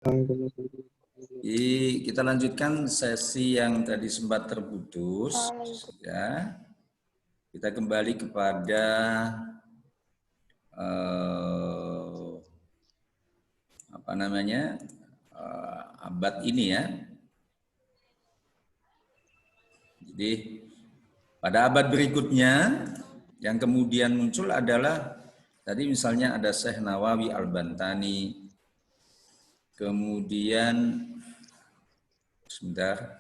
Jadi kita lanjutkan sesi yang tadi sempat terputus, ya. Kita kembali kepada apa namanya abad ini ya. Jadi pada abad berikutnya yang kemudian muncul adalah tadi misalnya ada Syekh Nawawi Al-Bantani, kemudian sebentar.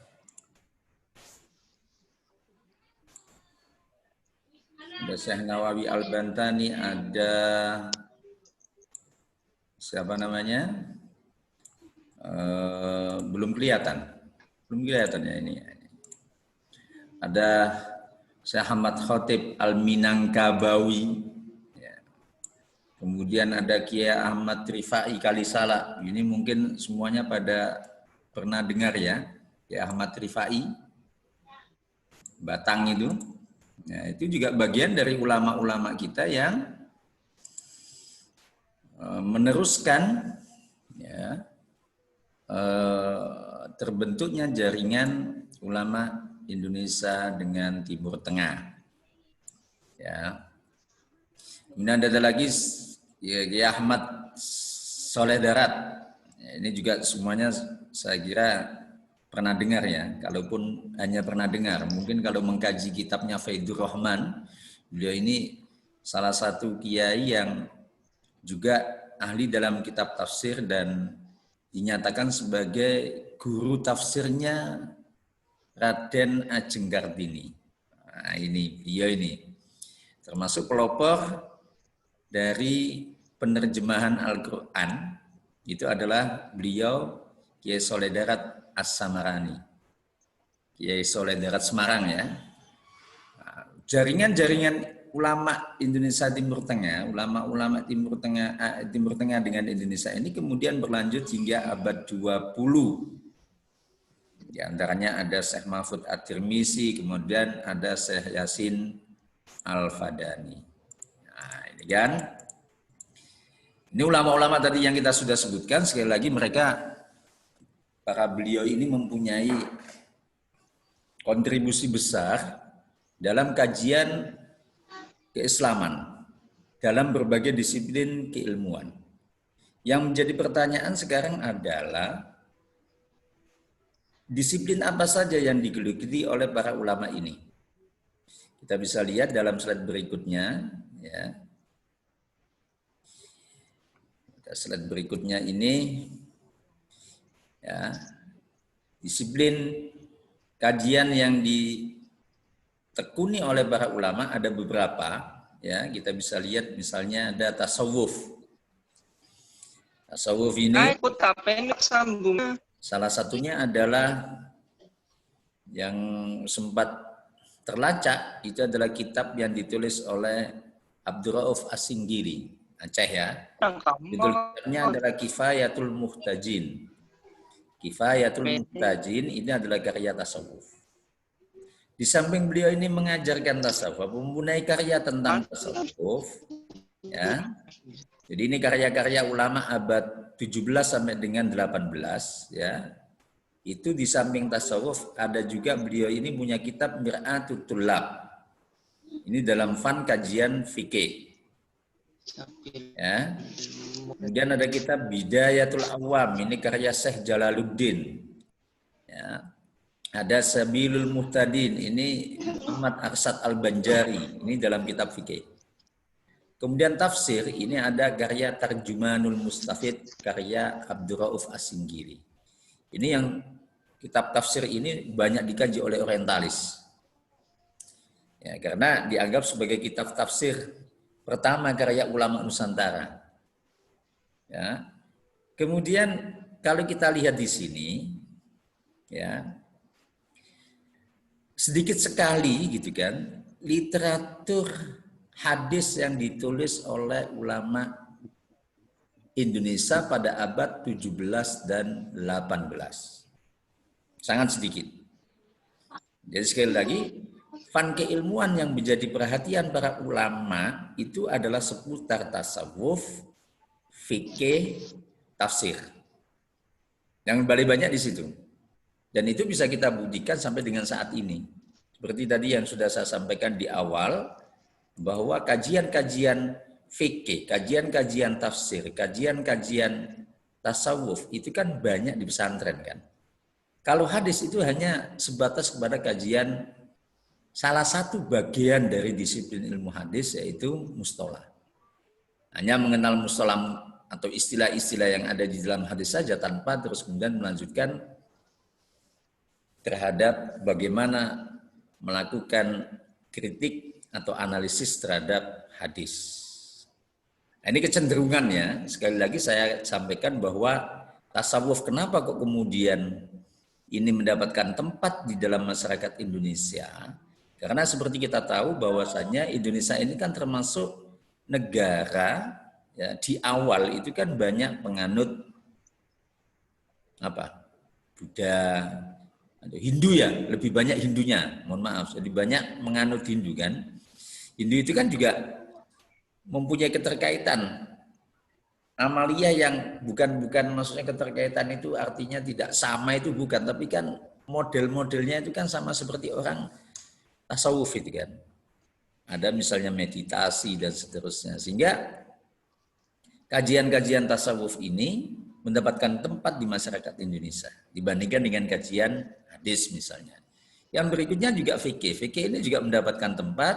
Ada Syekh Nawawi Al-Bantani, ada siapa namanya? Belum kelihatan ya ini. Ada Syekh Ahmad Khotib Al-Minangkabawi. Ya. Kemudian ada Kiai Ahmad Rifai Kalisala. Ini mungkin semuanya pada pernah dengar ya. Kiai Ahmad Rifai Batang itu. Ya, itu juga bagian dari ulama-ulama kita yang meneruskan ya, terbentuknya jaringan ulama Indonesia dengan Timur Tengah. Ya. Kemudian ada lagi ya Ahmad Soleh Darat. Ya, ini juga semuanya saya kira pernah dengar ya. Kalaupun hanya pernah dengar, mungkin kalau mengkaji kitabnya Faidur Rahman, beliau ini salah satu kiai yang juga ahli dalam kitab tafsir dan dinyatakan sebagai guru tafsirnya Raden Ajeng Kartini. Nah, ini beliau ini termasuk pelopor dari penerjemahan Al-Quran. Itu adalah beliau Kiai Soleh Darat As-Samarani, Kiai Soleh Darat Semarang ya. Jaringan-jaringan ulama Indonesia Timur Tengah, ulama-ulama Timur Tengah dengan Indonesia ini kemudian berlanjut hingga abad 20. Di antaranya ada Syekh Mahfud At-Tirmizi, kemudian ada Syekh Yasin Al-Fadani. Nah, ini kan. Ini ulama-ulama tadi yang kita sudah sebutkan, sekali lagi mereka, para beliau ini mempunyai kontribusi besar dalam kajian keislaman, dalam berbagai disiplin keilmuan. Yang menjadi pertanyaan sekarang adalah, disiplin apa saja yang digeluti oleh para ulama ini? Kita bisa lihat dalam slide berikutnya. Ya. Slide berikutnya ini, ya, disiplin kajian yang ditekuni oleh para ulama ada beberapa. Ya, kita bisa lihat misalnya ada tasawuf. Tasawuf ini salah satunya adalah yang sempat terlacak, itu adalah kitab yang ditulis oleh Abdurrauf As-Singgiri, Aceh ya. Judul kitabnya adalah Kifayatul Muhtajin. Kifayatul Muhtajin ini adalah karya tasawuf. Di samping beliau ini mengajarkan tasawuf, mempunyai karya tentang tasawuf, ya. Jadi ini karya-karya ulama abad 17 sampai dengan 18, ya. Itu di samping tasawuf ada juga beliau ini punya kitab Mir'atut Thullab. Ini dalam fan kajian fikih. Ya. Kemudian ada kitab Bidayatul Awam, ini karya Syekh Jalaluddin. Ya. Ada Sabilul Muhtadin, ini Muhammad Arsad Al-Banjari, ini dalam kitab fikih. Kemudian tafsir, ini ada karya Tarjumanul Mustafid, karya Abdurrauf As-Singgiri. Ini yang kitab tafsir ini banyak dikaji oleh orientalis. Ya, karena dianggap sebagai kitab tafsir pertama karya ulama Nusantara. Ya. Kemudian kalau kita lihat di sini, ya, sedikit sekali gitu kan, literatur hadis yang ditulis oleh ulama Indonesia pada abad 17 dan 18. Sangat sedikit. Jadi sekali lagi, fan keilmuan yang menjadi perhatian para ulama itu adalah seputar tasawuf, fikih, tafsir. Yang paling banyak di situ. Dan itu bisa kita buktikan sampai dengan saat ini. Seperti tadi yang sudah saya sampaikan di awal, bahwa kajian-kajian fikih, kajian-kajian tafsir, kajian-kajian tasawuf itu kan banyak di pesantren kan. Kalau hadis itu hanya sebatas kepada kajian salah satu bagian dari disiplin ilmu hadis, yaitu mustolah. Hanya mengenal mustolah atau istilah-istilah yang ada di dalam hadis saja tanpa terus kemudian melanjutkan terhadap bagaimana melakukan kritik atau analisis terhadap hadis. Nah, ini kecenderungannya, sekali lagi saya sampaikan bahwa tasawuf kenapa kok kemudian ini mendapatkan tempat di dalam masyarakat Indonesia? Karena seperti kita tahu bahwasannya Indonesia ini kan termasuk negara ya, di awal itu kan banyak penganut apa? Buddha, Hindu ya, lebih banyak Hindunya, mohon maaf, jadi banyak menganut Hindu kan. Hindu itu kan juga mempunyai keterkaitan amalia yang bukan maksudnya keterkaitan itu artinya tidak sama, itu bukan, tapi kan model-modelnya itu kan sama seperti orang tasawuf itu kan. Ada misalnya meditasi dan seterusnya, sehingga kajian-kajian tasawuf ini mendapatkan tempat di masyarakat Indonesia dibandingkan dengan kajian hadis misalnya. Yang berikutnya juga fikih. Fikih ini juga mendapatkan tempat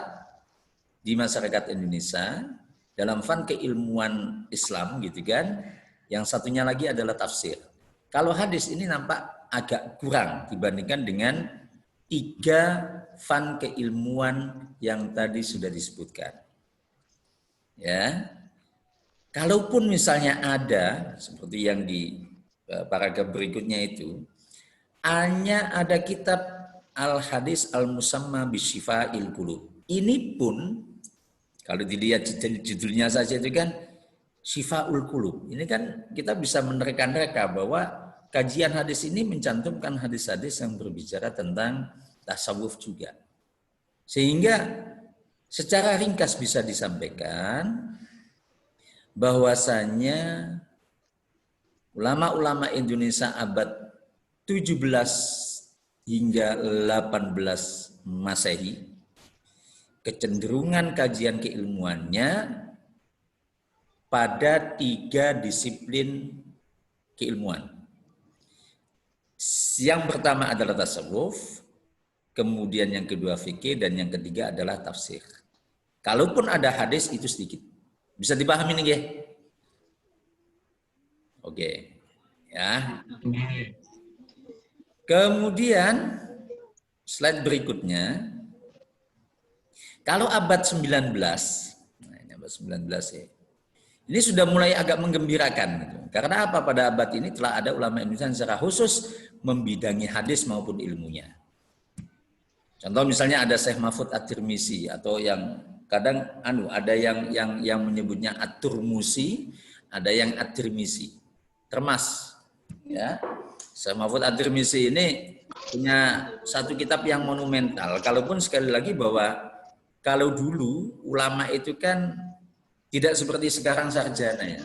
di masyarakat Indonesia dalam fan keilmuan Islam gitu kan. Yang satunya lagi adalah tafsir. Kalau hadis ini nampak agak kurang dibandingkan dengan 3 fan keilmuan yang tadi sudah disebutkan. Ya. Kalaupun misalnya ada seperti yang di paragraf berikutnya itu, hanya ada kitab Al-Hadis Al-Musamma Bisyifa'il Qulub. Ini pun kalau dilihat judulnya saja itu kan Syifa'ul Qulub. Ini kan kita bisa menerka-nerka bahwa kajian hadis ini mencantumkan hadis-hadis yang berbicara tentang tasawuf juga. Sehingga secara ringkas bisa disampaikan bahwasanya ulama-ulama Indonesia abad 17 hingga 18 Masehi, kecenderungan kajian keilmuannya pada 3 disiplin keilmuan. Yang pertama adalah tasawuf, kemudian yang kedua fikih, dan yang ketiga adalah tafsir. Kalaupun ada hadis itu sedikit. Bisa dipahami nih ya? Oke. Ya. Kemudian slide berikutnya, kalau abad 19, nah ini abad 19 ya. Ini sudah mulai agak menggembirakan gitu. Karena apa? Pada abad ini telah ada ulama Indonesia secara khusus membidangi hadis maupun ilmunya. Contoh misalnya ada Syekh Mahfud At-Tirmizi, atau yang kadang ada yang menyebutnya At-Turmusi, ada yang At-Tirmizi. Termas ya. Syekh Mahfud At-Tirmizi ini punya satu kitab yang monumental. Kalaupun sekali lagi bahwa kalau dulu ulama itu kan tidak seperti sekarang sarjana ya.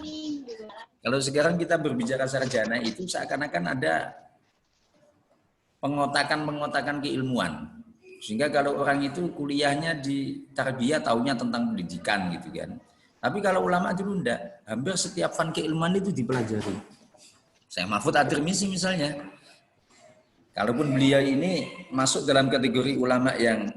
Kalau sekarang kita berbicara sarjana itu seakan-akan ada pengotakan keilmuan. Sehingga kalau orang itu kuliahnya di tarbiyah taunya tentang pendidikan gitu kan. Tapi kalau ulama dulu enggak, hampir setiap fan keilmuan itu dipelajari. Syekh Mahfud At-Tirmizi misalnya. Kalaupun beliau ini masuk dalam kategori ulama yang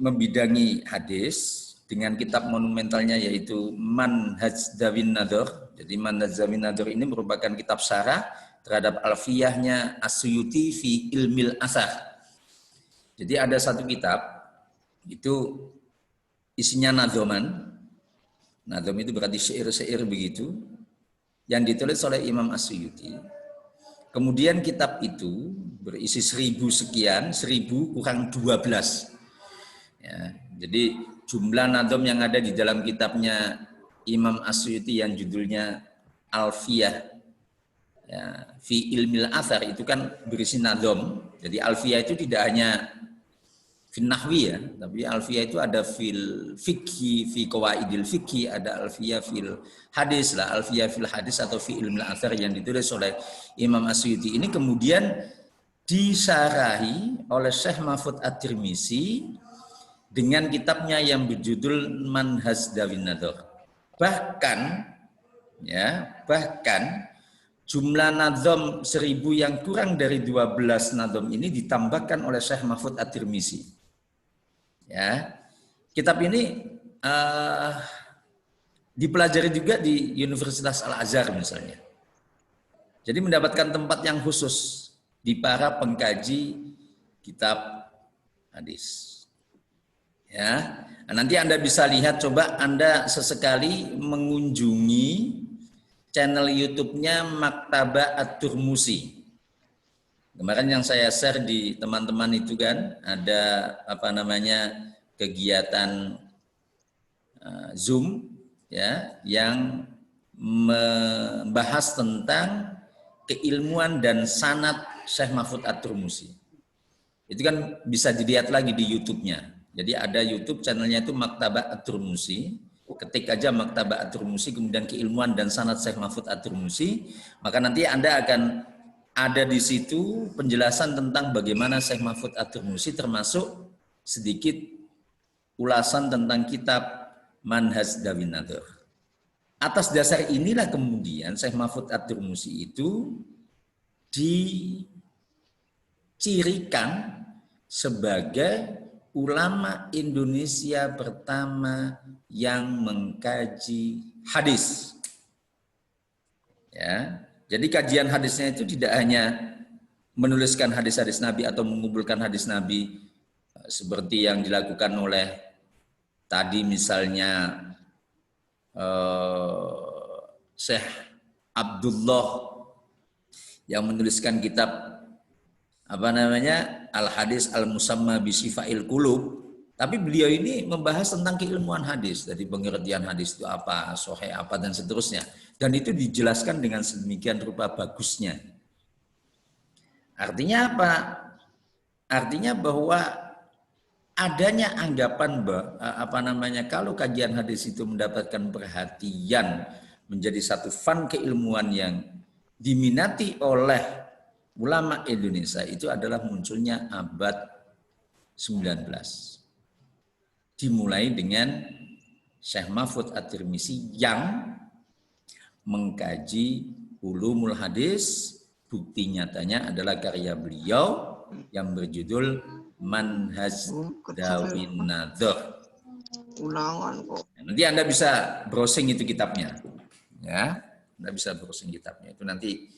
membidangi hadis dengan kitab monumentalnya yaitu Manhaj Zawin Nadhr. Jadi Manhaj Zawin Nadhr ini merupakan kitab syarah terhadap Alfiyahnya As-Suyuti fi Ilmil Asar. Jadi ada satu kitab, itu isinya nadhoman. Nadhom itu berarti syair-syair begitu, yang ditulis oleh Imam As-Suyuti. Kemudian kitab itu berisi 1000 sekian, 1000 kurang 12. Ya, jadi jumlah nadhom yang ada di dalam kitabnya Imam As-Suyuti yang judulnya Alfiyah ya, fi Ilmil Athar itu kan berisi nadhom. Jadi Alfiyah itu tidak hanya fil nahwi ya, tapi alfiyah itu ada fil fikhi, fi qawaidil fikhi, ada alfiyah fil hadis lah, alfiyah fil hadis atau fi ilmil athar yang ditulis oleh Imam Asyuti. Ini kemudian disarahi oleh Syekh Mahfud At-Tirmizi dengan kitabnya yang berjudul Manhaj Dawin Nadhar. Bahkan jumlah nadhom 1000 yang kurang dari 12 nadhom ini ditambahkan oleh Syekh Mahfud At-Tirmizi. Ya, kitab ini dipelajari juga di Universitas Al-Azhar misalnya. Jadi mendapatkan tempat yang khusus di para pengkaji kitab hadis. Ya, nanti Anda bisa lihat, coba Anda sesekali mengunjungi channel YouTube-nya Maktabah At-Turmusi. Kemarin yang saya share di teman-teman itu kan ada kegiatan Zoom ya yang membahas tentang keilmuan dan sanad Syekh Mahfud At-Turmusi. Itu kan bisa dilihat lagi di YouTube-nya. Jadi ada YouTube channelnya itu Maktabah At-Turmusi. Ketik aja Maktabah At-Turmusi kemudian keilmuan dan sanad Syekh Mahfud At-Turmusi, maka nanti Anda akan ada di situ penjelasan tentang bagaimana Syekh Mahfud At-Tirmizi, termasuk sedikit ulasan tentang kitab Manhaj Dawin Nadhar. Atas dasar inilah kemudian Syekh Mahfud At-Tirmizi itu dicirikan sebagai ulama Indonesia pertama yang mengkaji hadis. Ya, jadi kajian hadisnya itu tidak hanya menuliskan hadis-hadis Nabi atau mengumpulkan hadis Nabi seperti yang dilakukan oleh tadi misalnya Syekh Abdullah yang menuliskan kitab Al-Hadis Al-Musamma bi Sifail Qulub, tapi beliau ini membahas tentang keilmuan hadis, dari pengertian hadis itu apa, sahih apa dan seterusnya, dan itu dijelaskan dengan sedemikian rupa bagusnya. Artinya apa? Artinya bahwa adanya anggapan kalau kajian hadis itu mendapatkan perhatian menjadi satu fan keilmuan yang diminati oleh ulama Indonesia, itu adalah munculnya abad 19. Dimulai dengan Syekh Mahfud At-Tirmizi yang mengkaji ulumul hadis. Bukti nyatanya adalah karya beliau yang berjudul Manhaj Dawin Nadhar. Nanti Anda bisa browsing itu kitabnya. Ya, Anda bisa browsing kitabnya. Itu nanti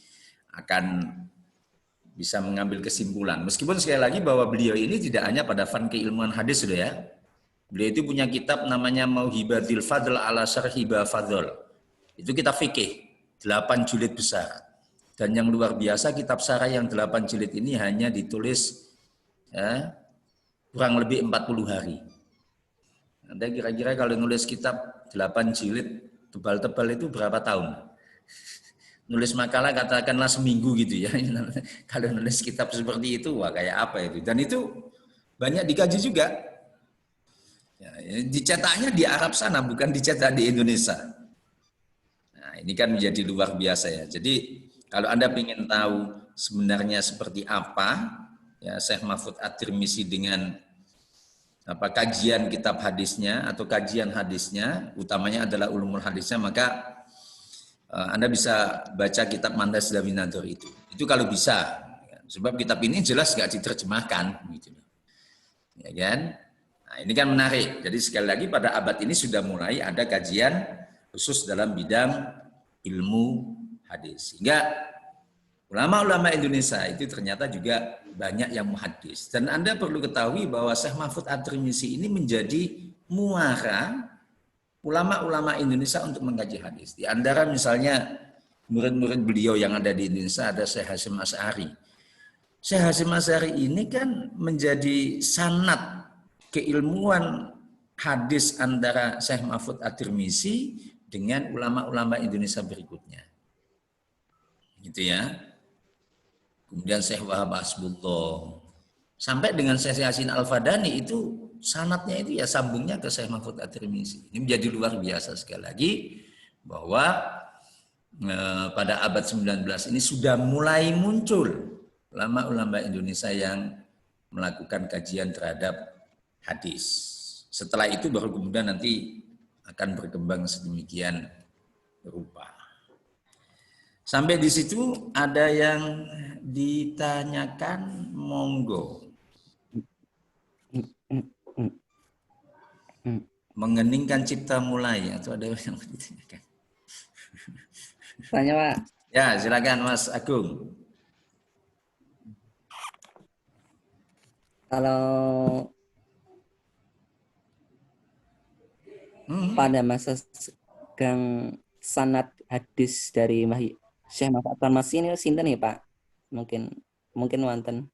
akan bisa mengambil kesimpulan. Meskipun sekali lagi bahwa beliau ini tidak hanya pada fan keilmuan hadis, sudah ya. Beliau itu punya kitab namanya Mauhibatil Fadl ala Syarhiba Fadl. Itu kitab fikih, 8 jilid besar. Dan yang luar biasa, kitab syarah yang 8 jilid ini hanya ditulis kurang lebih 40 hari. Anda kira-kira kalau nulis kitab 8 jilid tebal-tebal itu berapa tahun? Nulis makalah katakanlah seminggu gitu ya. Kalau nulis kitab seperti itu, wah kayak apa itu? Dan itu banyak dikaji juga. Ya, dicetaknya di Arab sana, bukan dicetak di Indonesia. Nah, ini kan menjadi luar biasa ya. Jadi kalau Anda ingin tahu sebenarnya seperti apa ya Syekh Mahfud At-Tirmizi dengan kajian kitab hadisnya atau kajian hadisnya, utamanya adalah ulumul hadisnya, maka Anda bisa baca kitab Manhaj Dawin Nadhar itu. Itu kalau bisa. Sebab kitab ini jelas nggak diterjemahkan. Gitu. Ya kan? Nah, ini kan menarik. Jadi sekali lagi pada abad ini sudah mulai ada kajian khusus dalam bidang ilmu hadis. Sehingga ulama-ulama Indonesia itu ternyata juga banyak yang muhaddis. Dan Anda perlu ketahui bahwa Syekh Mahfud At-Tirmizi ini menjadi muara ulama-ulama Indonesia untuk mengkaji hadis. Di antara misalnya murid-murid beliau yang ada di Indonesia ada Syekh Hasyim Asy'ari. Syekh Hasyim Asy'ari ini kan menjadi sanad keilmuan hadis antara Syekh Mahfud At-Tirmizi dengan ulama-ulama Indonesia berikutnya. Gitu ya. Kemudian Syekh Wahab Hasbullah, sampai dengan Syekh Yasin Al-Fadani itu sanadnya itu ya sambungnya ke Syekh Mahfud At-Tirmizi. Ini menjadi luar biasa sekali lagi bahwa pada abad 19 ini sudah mulai muncul ulama-ulama Indonesia yang melakukan kajian terhadap hadis. Setelah itu baru kemudian nanti akan berkembang sedemikian rupa. Sampai di situ ada yang ditanyakan, monggo. Mengeningkan cipta mulai atau ada yang ditanyakan? Tanya Pak. Ya, silakan Mas Agung. Kalau pada masa segang sanad hadis dari Syekh Mahfud At-Tirmizi ini sinten ya Pak? Mungkin wonten.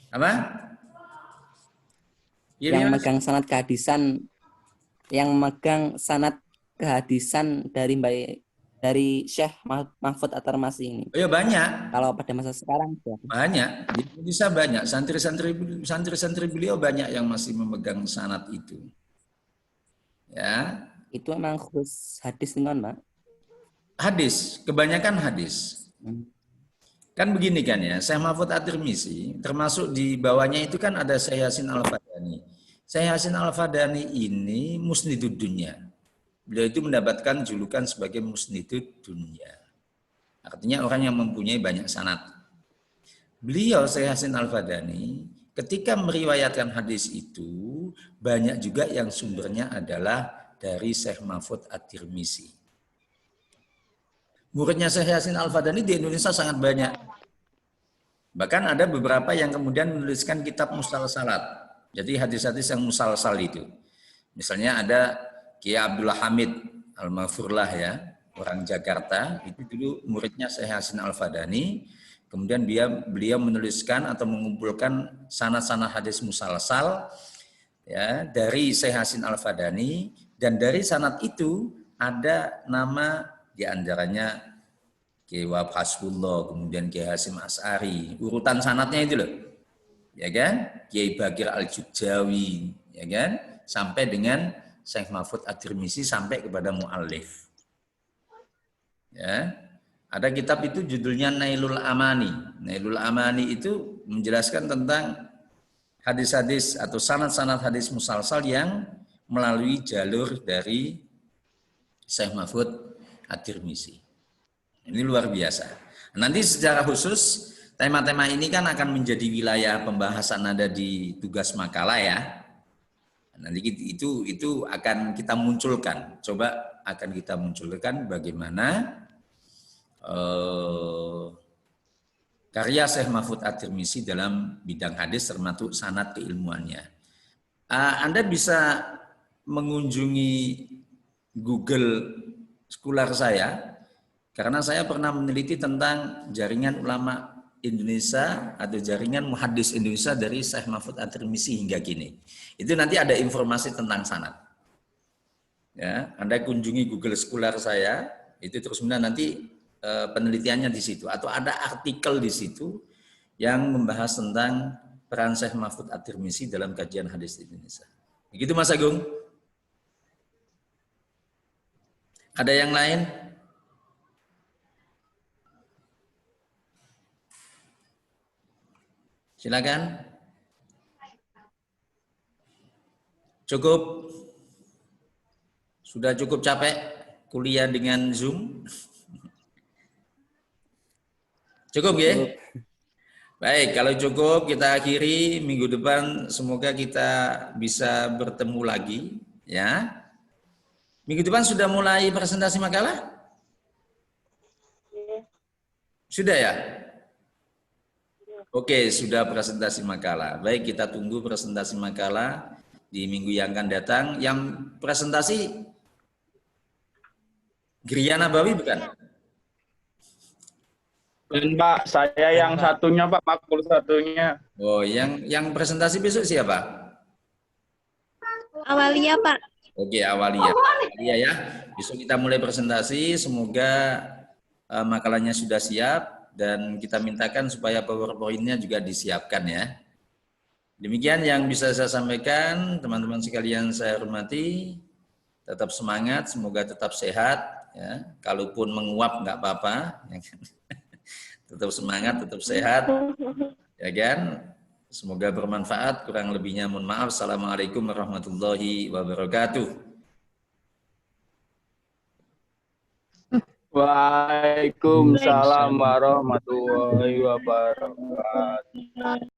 Apa? Ya, yang ya, megang sanad kehadisan, dari Syekh Mahfud At-Tirmizi ini. Oh ya banyak. Kalau pada masa sekarang banyak. Di Indonesia banyak. Santri-santri beliau banyak yang masih memegang sanad itu. Ya. Itu memang khusus hadis dengan Pak? Hadis, kebanyakan hadis. Kan begini kan ya, Syekh Mahfud At-Tirmizi termasuk di bawahnya itu kan ada Syekh Yasin Al-Fadani. Syekh Yasin Al-Fadani ini musnidud dunya. Beliau itu mendapatkan julukan sebagai musnidud dunya. Artinya orang yang mempunyai banyak sanad. Beliau Syekh Yasin Al-Fadani ketika meriwayatkan hadis itu banyak juga yang sumbernya adalah dari Syekh Mahfud At-Tirmizi. Muridnya Syekh Yasin Al-Fadani di Indonesia sangat banyak. Bahkan ada beberapa yang kemudian menuliskan kitab musalsalat. Jadi hadis-hadis yang musalsal itu. Misalnya ada Kiai Abdullah Hamid Al-Maghfurlah ya, orang Jakarta, itu dulu muridnya Syekh Yasin Al-Fadani. Kemudian beliau menuliskan atau mengumpulkan sanad-sanad hadis musalsal ya dari Syekh Yasin Al-Fadani, dan dari sanad itu ada nama di antaranya Kiai Wahab Hasbullah, kemudian Kiai Hasim As'ari, urutan sanadnya itu loh. Ya kan? Kiai Bakir Al-Jujawi, ya kan? Sampai dengan Syekh Mahfud At-Tirmizi sampai kepada muallif. Ya. Ada kitab itu judulnya Nailul Amani. Nailul Amani itu menjelaskan tentang hadis-hadis atau sanad-sanad hadis musalsal yang melalui jalur dari Syekh Mahfud At-Tirmizi. Ini luar biasa. Nanti secara khusus tema-tema ini kan akan menjadi wilayah pembahasan ada di tugas makalah ya. Nanti itu akan kita munculkan. Coba akan kita munculkan bagaimana karya Syekh Mahfud At-Tirmizi dalam bidang hadis termasuk sanad keilmuannya. Anda bisa mengunjungi Google Scholar saya, karena saya pernah meneliti tentang jaringan ulama Indonesia atau jaringan muhaddis Indonesia dari Syekh Mahfud At-Tirmizi hingga kini. Itu nanti ada informasi tentang sanad. Ya, Anda kunjungi Google Scholar saya, itu terus kemudian nanti penelitiannya di situ, atau ada artikel di situ yang membahas tentang peran Syekh Mahfud At-Tirmizi dalam kajian hadis di Indonesia. Begitu Mas Agung? Ada yang lain? Silakan. Cukup? Sudah cukup capek kuliah dengan Zoom? Cukup ya? Baik, kalau cukup kita akhiri. Minggu depan semoga kita bisa bertemu lagi ya. Minggu depan sudah mulai presentasi makalah? Sudah ya? Oke, sudah presentasi makalah. Baik, kita tunggu presentasi makalah di minggu yang akan datang. Yang presentasi Gria Nabawi bukan? Dan Pak, saya yang satunya Pak, makul satunya. Oh, yang presentasi besok siapa? Awalia, Pak. Oke, Awalia. Awalia ya. Besok kita mulai presentasi. Semoga makalahnya sudah siap dan kita mintakan supaya PowerPoint-nya juga disiapkan ya. Demikian yang bisa saya sampaikan, teman-teman sekalian saya hormati. Tetap semangat, semoga tetap sehat. Ya. Kalaupun menguap nggak apa-apa. Ya kan? Tetap semangat, tetap sehat. Ya kan? Semoga bermanfaat. Kurang lebihnya mohon maaf. Assalamualaikum warahmatullahi wabarakatuh. Waalaikumsalam warahmatullahi wabarakatuh.